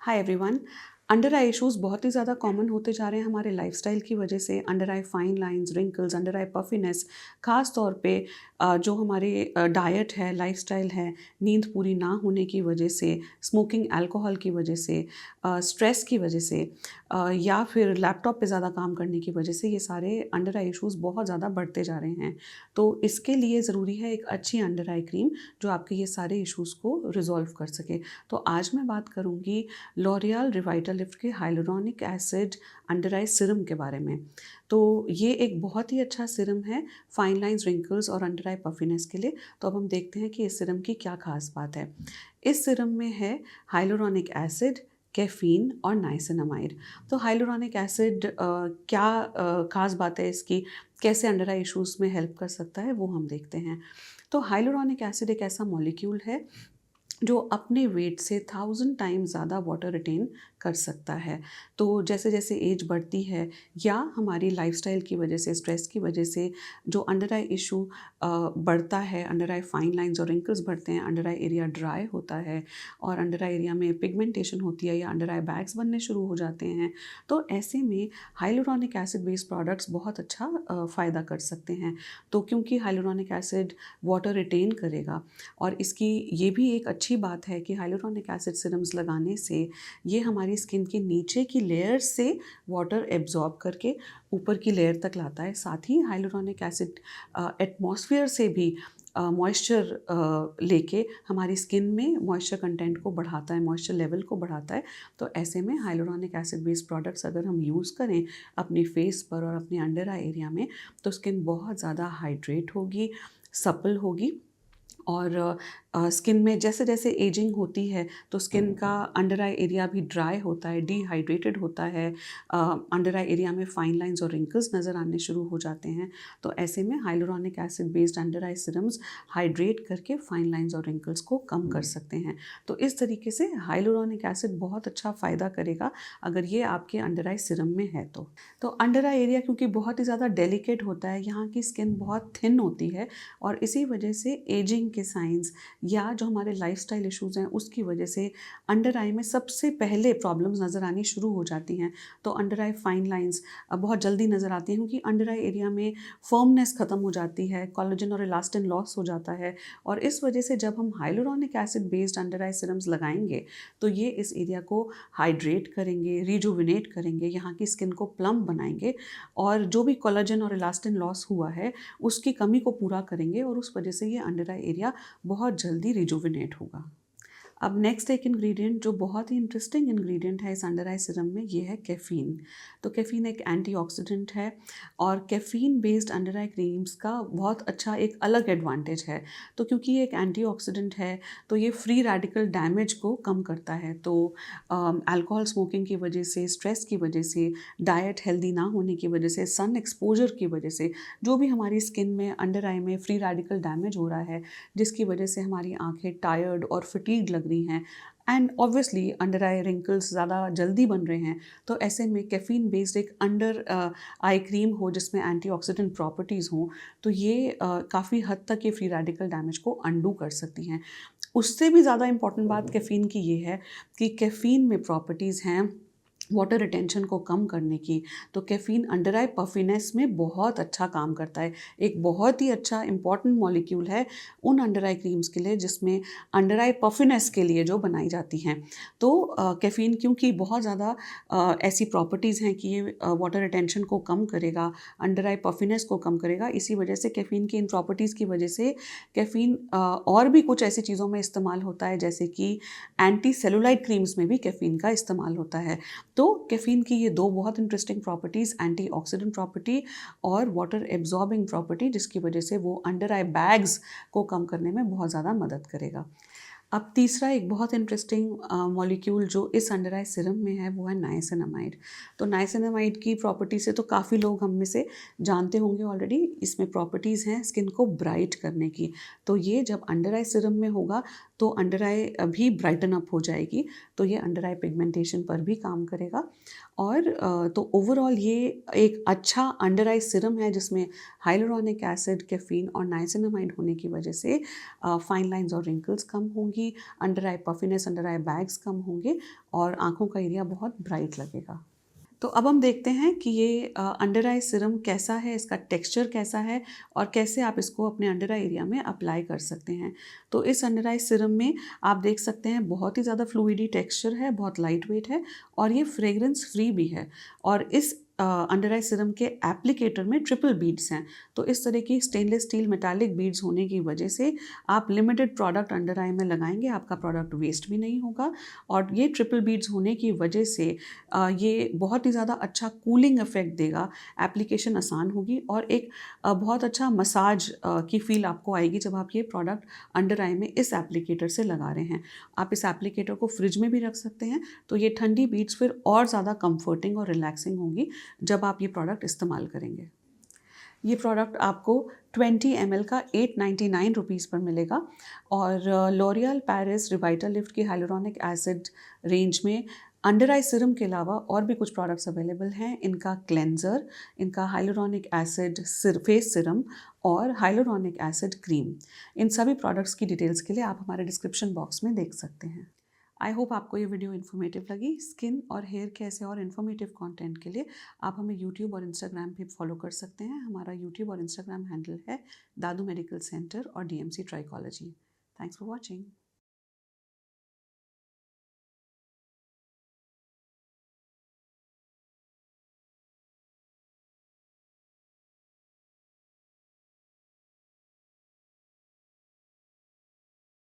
Hi everyone. Under आई issues बहुत ही ज़्यादा common होते जा रहे हैं हमारे लाइफस्टाइल की वजह से। अंडर आई फाइन लाइंस, रिंकल्स, अंडर आई पफिनेस, ख़ास तौर पे जो हमारे डाइट है, लाइफस्टाइल है, नींद पूरी ना होने की वजह से, स्मोकिंग, अल्कोहल की वजह से, स्ट्रेस की वजह से, या फिर लैपटॉप पे ज़्यादा काम करने की वजह से ये सारे अंडर आई इश्यूज़ बहुत ज़्यादा बढ़ते जा रहे हैं। तो इसके लिए ज़रूरी है एक अच्छी अंडर आई क्रीम जो आपके ये सारे इश्यूज़ को रिजॉल्व कर सके। तो आज मैं बात करूँगी लॉरियल रिवाइटालिफ्ट के हाइलुरोनिक एसिड अंडर आई सिरम के बारे में। तो ये एक बहुत ही अच्छा सिरम है फाइन लाइंस, रिंकल्स और अंडर आई पफिनेस के लिए। तो अब हम देखते हैं कि इस सिरम की क्या खास बात है। इस सिरम में है हाइलुरोनिक एसिड, कैफीन और नाइसिनामाइड। तो हाइलुरोनिक एसिड क्या खास बात है इसकी, कैसे अंडर आई इश्यूज़ में हेल्प कर सकता है, वो हम देखते हैं। तो हाइलुरोनिक एसिड एक ऐसा मॉलिक्यूल है जो अपने वेट से 1000 टाइम्स ज़्यादा वाटर रिटेन कर सकता है। तो जैसे जैसे एज बढ़ती है या हमारी लाइफस्टाइल की वजह से, स्ट्रेस की वजह से जो अंडर आई इशू बढ़ता है, अंडर आई फाइन लाइंस और रिंकल्स बढ़ते हैं, अंडर आई एरिया ड्राई होता है और अंडर आई एरिया में पिगमेंटेशन होती है या अंडर आई बैग्स बनने शुरू हो जाते हैं। तो ऐसे में हाइलुरोनिक एसिड बेस्ड प्रोडक्ट्स बहुत अच्छा फ़ायदा कर सकते हैं। तो क्योंकि हाइलुरोनिक एसिड वाटर रिटेन करेगा और इसकी ये भी एक अच्छी बात है कि हाइलुरोनिक एसिड सिरम्स लगाने से ये हमारी स्किन के नीचे की लेयर से वाटर एब्जॉर्ब करके ऊपर की लेयर तक लाता है। साथ ही हाइलुरोनिक एसिड एटमॉस्फेयर से भी मॉइस्चर लेके हमारी स्किन में मॉइस्चर कंटेंट को बढ़ाता है, मॉइस्चर लेवल को बढ़ाता है। तो ऐसे में हाइलुरोनिक एसिड बेस्ड प्रोडक्ट्स अगर हम यूज़ करें अपनी फेस पर और अपने अंडर आई एरिया में, तो स्किन बहुत ज़्यादा हाइड्रेट होगी, सप्पल होगी और स्किन में जैसे जैसे एजिंग होती है तो स्किन का अंडर आई एरिया भी ड्राई होता है, डिहाइड्रेटेड होता है, अंडर आई एरिया में फाइन लाइंस और रिंकल्स नज़र आने शुरू हो जाते हैं। तो ऐसे में हाइलुरोनिक एसिड बेस्ड अंडर आई सिरम्स हाइड्रेट करके फाइन लाइंस और रिंकल्स को कम कर सकते हैं। तो इस तरीके से हाइलुरोनिक एसिड बहुत अच्छा फ़ायदा करेगा अगर ये आपके अंडर आई सिरम में है। तो अंडर आई एरिया क्योंकि बहुत ही ज़्यादा डेलिकेट होता है, यहाँ की स्किन बहुत थिन होती है और इसी वजह से एजिंग के साइंस या जो हमारे लाइफस्टाइल इश्यूज़ हैं उसकी वजह से अंडर आई में सबसे पहले प्रॉब्लम्स नज़र आनी शुरू हो जाती हैं। तो अंडर आई फाइन लाइंस बहुत जल्दी नज़र आती हैं क्योंकि अंडर आई एरिया में फर्मनेस ख़त्म हो जाती है, कोलेजन और इलास्टिन लॉस हो जाता है और इस वजह से जब हम हाइलुरोनिक एसिड बेस्ड अंडर आई सिरम्स लगाएंगे तो ये इस एरिया को हाइड्रेट करेंगे, रिजुविनेट करेंगे, यहाँ की स्किन को प्लम बनाएंगे और जो भी कोलेजन और इलास्टिन लॉस हुआ है उसकी कमी को पूरा करेंगे और उस वजह से ये अंडर आई एरिया बहुत जल्दी रिजुविनेट होगा। अब नेक्स्ट एक इंग्रेडिएंट जो बहुत ही इंटरेस्टिंग इंग्रेडिएंट है इस अंडर आई सिरम में, ये है कैफ़ीन। तो कैफ़ीन एक एंटीऑक्सीडेंट है और कैफ़ीन बेस्ड अंडर आई क्रीम्स का बहुत अच्छा एक अलग एडवांटेज है। तो क्योंकि ये एक एंटीऑक्सीडेंट है तो ये फ्री रेडिकल डैमेज को कम करता है। तो अल्कोहल स्मोकिंग की वजह से, स्ट्रेस की वजह से, डाइट हेल्दी ना होने की वजह से, सन एक्सपोजर की वजह से जो भी हमारी स्किन में अंडर आई में फ्री रेडिकल डैमेज हो रहा है, जिसकी वजह से हमारी आंखें टायर्ड और फटीग लग रही हैं and obviously under I wrinkles ज़्यादा जल्दी बन रहे हैं, तो ऐसे में कैफ़ीन बेस्ड एक अंडर आई क्रीम हो जिसमें एंटीऑक्सीडेंट प्रॉपर्टीज़ हों, तो ये काफ़ी हद तक ये फ्री रेडिकल डैमेज को अंडू कर सकती हैं। उससे भी ज़्यादा इंपॉर्टेंट बात कैफ़ीन की ये है कि कैफ़ीन में प्रॉपर्टीज़ हैं वाटर रिटेंशन को कम करने की। तो कैफ़ीन अंडर आई पफिनेस में बहुत अच्छा काम करता है। एक बहुत ही अच्छा इंपॉर्टेंट मॉलिक्यूल है उन अंडर आई क्रीम्स के लिए जिसमें अंडर आई पफिनेस के लिए जो बनाई जाती हैं। तो कैफ़ीन क्योंकि बहुत ज़्यादा ऐसी प्रॉपर्टीज़ हैं कि ये वाटर रिटेंशन को कम करेगा, अंडर आई पफिनेस को कम करेगा। इसी वजह से कैफ़ीन की इन प्रॉपर्टीज़ की वजह से कैफ़ीन और भी कुछ ऐसी चीज़ों में इस्तेमाल होता है, जैसे कि एंटी सेलुलाइट क्रीम्स में भी कैफ़ीन का इस्तेमाल होता है। तो कैफ़ीन की ये दो बहुत इंटरेस्टिंग प्रॉपर्टीज़, एंटीऑक्सीडेंट प्रॉपर्टी और वाटर एब्जॉर्बिंग प्रॉपर्टी, जिसकी वजह से वो अंडर आई बैग्स को कम करने में बहुत ज़्यादा मदद करेगा। अब तीसरा एक बहुत इंटरेस्टिंग मॉलिक्यूल जो इस अंडर आई सिरम में है वो है नाइसिनामाइड। तो नाइसिनामाइड की प्रॉपर्टी से तो काफ़ी लोग हम में से जानते होंगे ऑलरेडी। इसमें प्रॉपर्टीज़ हैं स्किन को ब्राइट करने की। तो ये जब अंडर आई सिरम में होगा तो अंडर आई भी ब्राइटन अप हो जाएगी, तो ये अंडर आई पिगमेंटेशन पर भी काम करेगा। और तो ओवरऑल ये एक अच्छा अंडर आई सिरम है जिसमें हाइलुरोनिक एसिड, कैफ़ीन और नाइसिनामाइड होने की वजह से फाइन लाइंस और रिंकल्स कम होंगी। होगी, अंडर आई पफिनेस, अंडर आई बैग्स कम होंगे और आँखों का एरिया बहुत ब्राइट लगेगा। तो अब हम देखते हैं कि ये अंडर आई सीरम कैसा है, इसका टेक्सचर कैसा है और कैसे आप इसको अपने अंडर आई एरिया में अप्लाई कर सकते हैं। तो इस अंडर आई सीरम में आप देख सकते हैं बहुत ही ज़्यादा फ्लूइडी टेक्सचर है, बहुत लाइट वेट है और ये फ्रेग्रेंस फ्री भी है। और इस अंडर आई सीरम के एप्लीकेटर में ट्रिपल बीड्स हैं। तो इस तरह की स्टेनलेस स्टील मेटालिक बीड्स होने की वजह से आप लिमिटेड प्रोडक्ट अंडर आई में लगाएंगे, आपका प्रोडक्ट वेस्ट भी नहीं होगा। और ये ट्रिपल बीड्स होने की वजह से ये बहुत ही ज़्यादा अच्छा कूलिंग इफेक्ट देगा, एप्लीकेशन आसान होगी और एक बहुत अच्छा मसाज की फील आपको आएगी जब आप ये प्रोडक्ट अंडर आई में इस एप्लीकेटर से लगा रहे हैं। आप इस एप्लीकेटर को फ्रिज में भी रख सकते हैं, तो ये ठंडी बीड्स फिर और ज़्यादा कंफर्टिंग और रिलैक्सिंग होंगी जब आप ये प्रोडक्ट इस्तेमाल करेंगे। ये प्रोडक्ट आपको 20 ml का 899 रुपीज़ पर मिलेगा और लॉरियल पेरिस रिवाइटा लिफ्ट की हाइलुरोनिक एसिड रेंज में अंडर आई सीरम के अलावा और भी कुछ प्रोडक्ट्स अवेलेबल हैं। इनका क्लेंजर, इनका हाइलुरोनिक एसिड फेस सीरम और हाइलुरोनिक एसिड क्रीम, इन सभी प्रोडक्ट्स की डिटेल्स के लिए आप हमारे डिस्क्रिप्शन बॉक्स में देख सकते हैं। आई होप आपको ये वीडियो इन्फॉर्मेटिव लगी। स्किन और हेयर केयर से और इन्फॉर्मेटिव कंटेंट के लिए आप हमें यूट्यूब और इंस्टाग्राम पे फॉलो कर सकते हैं। हमारा यूट्यूब और इंस्टाग्राम हैंडल है दादू मेडिकल सेंटर और DMC trichology. Thanks for watching.